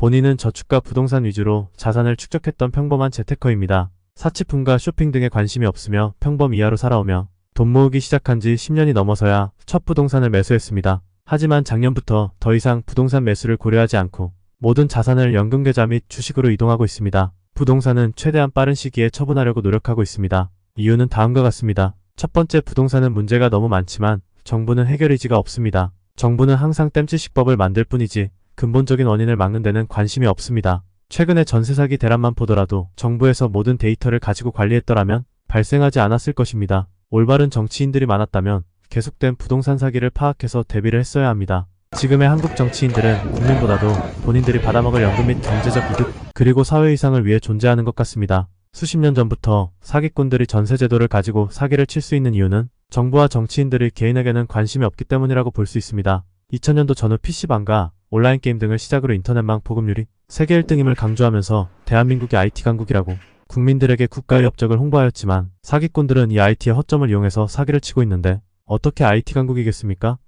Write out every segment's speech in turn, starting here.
본인은 저축과 부동산 위주로 자산을 축적했던 평범한 재테커입니다. 사치품과 쇼핑 등에 관심이 없으며 평범 이하로 살아오며 돈 모으기 시작한 지 10년이 넘어서야 첫 부동산을 매수했습니다. 하지만 작년부터 더 이상 부동산 매수를 고려하지 않고 모든 자산을 연금계좌 및 주식으로 이동하고 있습니다. 부동산은 최대한 빠른 시기에 처분하려고 노력하고 있습니다. 이유는 다음과 같습니다. 첫 번째, 부동산은 문제가 너무 많지만 정부는 해결 의지가 없습니다. 정부는 항상 땜질식법을 만들 뿐이지 근본적인 원인을 막는 데는 관심이 없습니다. 최근에 전세 사기 대란만 보더라도 정부에서 모든 데이터를 가지고 관리했더라면 발생하지 않았을 것입니다. 올바른 정치인들이 많았다면 계속된 부동산 사기를 파악해서 대비를 했어야 합니다. 지금의 한국 정치인들은 국민보다도 본인들이 받아먹을 연금 및 경제적 이득, 그리고 사회이상을 위해 존재하는 것 같습니다. 수십 년 전부터 사기꾼들이 전세제도를 가지고 사기를 칠 수 있는 이유는 정부와 정치인들이 개인에게는 관심이 없기 때문이라고 볼 수 있습니다. 2000년도 전후 PC방과 온라인 게임 등을 시작으로 인터넷망 보급률이 세계 1등임을 강조하면서 대한민국이 IT 강국이라고 국민들에게 국가의 업적을 홍보하였지만 사기꾼들은 이 IT의 허점을 이용해서 사기를 치고 있는데 어떻게 IT 강국이겠습니까?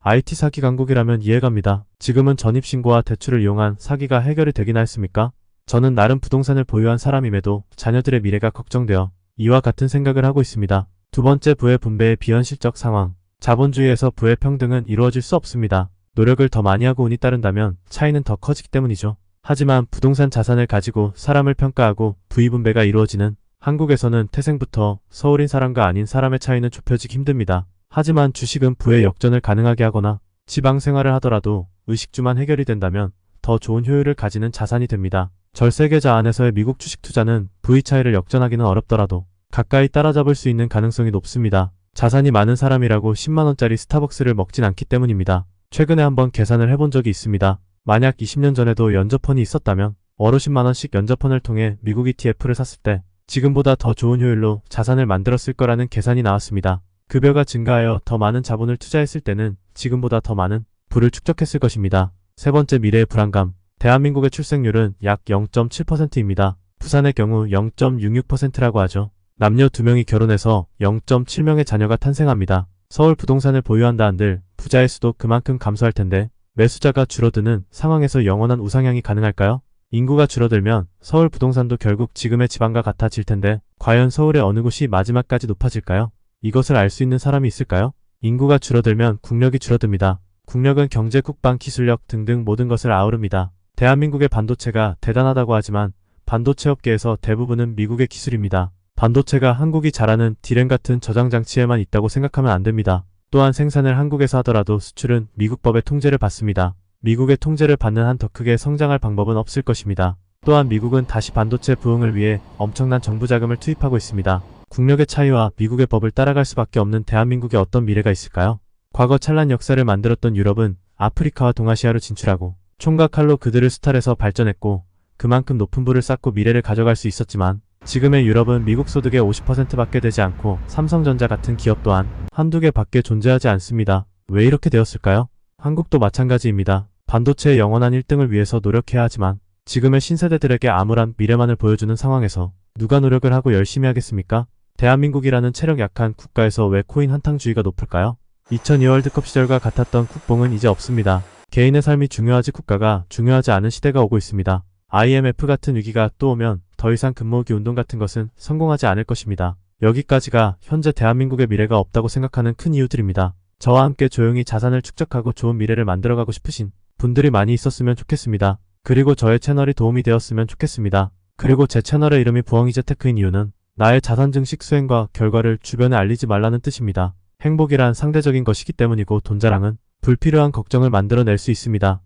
IT 사기 강국이라면 이해갑니다. 지금은 전입신고와 대출을 이용한 사기가 해결이 되기나 했습니까? 저는 나름 부동산을 보유한 사람임에도 자녀들의 미래가 걱정되어 이와 같은 생각을 하고 있습니다. 두 번째, 부의 분배의 비현실적 상황. 자본주의에서 부의 평등은 이루어질 수 없습니다. 노력을 더 많이 하고 운이 따른다면 차이는 더 커지기 때문이죠. 하지만 부동산 자산을 가지고 사람을 평가하고 부의 분배가 이루어지는 한국에서는 태생부터 서울인 사람과 아닌 사람의 차이는 좁혀지기 힘듭니다. 하지만 주식은 부의 역전을 가능하게 하거나 지방 생활을 하더라도 의식주만 해결이 된다면 더 좋은 효율을 가지는 자산이 됩니다. 절세계좌 안에서의 미국 주식 투자는 부의 차이를 역전하기는 어렵더라도 가까이 따라잡을 수 있는 가능성이 높습니다. 자산이 많은 사람이라고 10만원짜리 스타벅스를 먹진 않기 때문입니다. 최근에 한번 계산을 해본 적이 있습니다. 만약 20년 전에도 연저펀이 있었다면 월 50만원씩 연저펀을 통해 미국 ETF를 샀을 때 지금보다 더 좋은 효율로 자산을 만들었을 거라는 계산이 나왔습니다. 급여가 증가하여 더 많은 자본을 투자했을 때는 지금보다 더 많은 부를 축적했을 것입니다. 세 번째, 미래의 불안감. 대한민국의 출생률은 약 0.7%입니다. 부산의 경우 0.66%라고 하죠. 남녀 2명이 결혼해서 0.7명의 자녀가 탄생합니다. 서울 부동산을 보유한다 한들 부자의 수도 그만큼 감소할 텐데 매수자가 줄어드는 상황에서 영원한 우상향이 가능할까요? 인구가 줄어들면 서울 부동산도 결국 지금의 지방과 같아질 텐데 과연 서울의 어느 곳이 마지막까지 높아질까요? 이것을 알 수 있는 사람이 있을까요? 인구가 줄어들면 국력이 줄어듭니다. 국력은 경제, 국방, 기술력 등등 모든 것을 아우릅니다. 대한민국의 반도체가 대단하다고 하지만 반도체 업계에서 대부분은 미국의 기술입니다. 반도체가 한국이 잘하는 디램 같은 저장 장치에만 있다고 생각하면 안 됩니다. 또한 생산을 한국에서 하더라도 수출은 미국 법의 통제를 받습니다. 미국의 통제를 받는 한 더 크게 성장할 방법은 없을 것입니다. 또한 미국은 다시 반도체 부흥을 위해 엄청난 정부 자금을 투입하고 있습니다. 국력의 차이와 미국의 법을 따라갈 수밖에 없는 대한민국에 어떤 미래가 있을까요? 과거 찬란 역사를 만들었던 유럽은 아프리카와 동아시아로 진출하고 총과 칼로 그들을 수탈해서 발전했고 그만큼 높은 부를 쌓고 미래를 가져갈 수 있었지만 지금의 유럽은 미국 소득의 50%밖에 되지 않고 삼성전자 같은 기업 또한 한두 개밖에 존재하지 않습니다. 왜 이렇게 되었을까요? 한국도 마찬가지입니다. 반도체의 영원한 1등을 위해서 노력해야 하지만 지금의 신세대들에게 암울한 미래만을 보여주는 상황에서 누가 노력을 하고 열심히 하겠습니까? 대한민국이라는 체력 약한 국가에서 왜 코인 한탕주의가 높을까요? 2002 월드컵 시절과 같았던 국뽕은 이제 없습니다. 개인의 삶이 중요하지 국가가 중요하지 않은 시대가 오고 있습니다. IMF 같은 위기가 또 오면 더 이상 금모으기 운동 같은 것은 성공하지 않을 것입니다. 여기까지가 현재 대한민국의 미래가 없다고 생각하는 큰 이유들입니다. 저와 함께 조용히 자산을 축적하고 좋은 미래를 만들어가고 싶으신 분들이 많이 있었으면 좋겠습니다. 그리고 저의 채널이 도움이 되었으면 좋겠습니다. 그리고 제 채널의 이름이 부엉이재테크인 이유는 나의 자산 증식 수행과 결과를 주변에 알리지 말라는 뜻입니다. 행복이란 상대적인 것이기 때문이고 돈 자랑은 불필요한 걱정을 만들어낼 수 있습니다.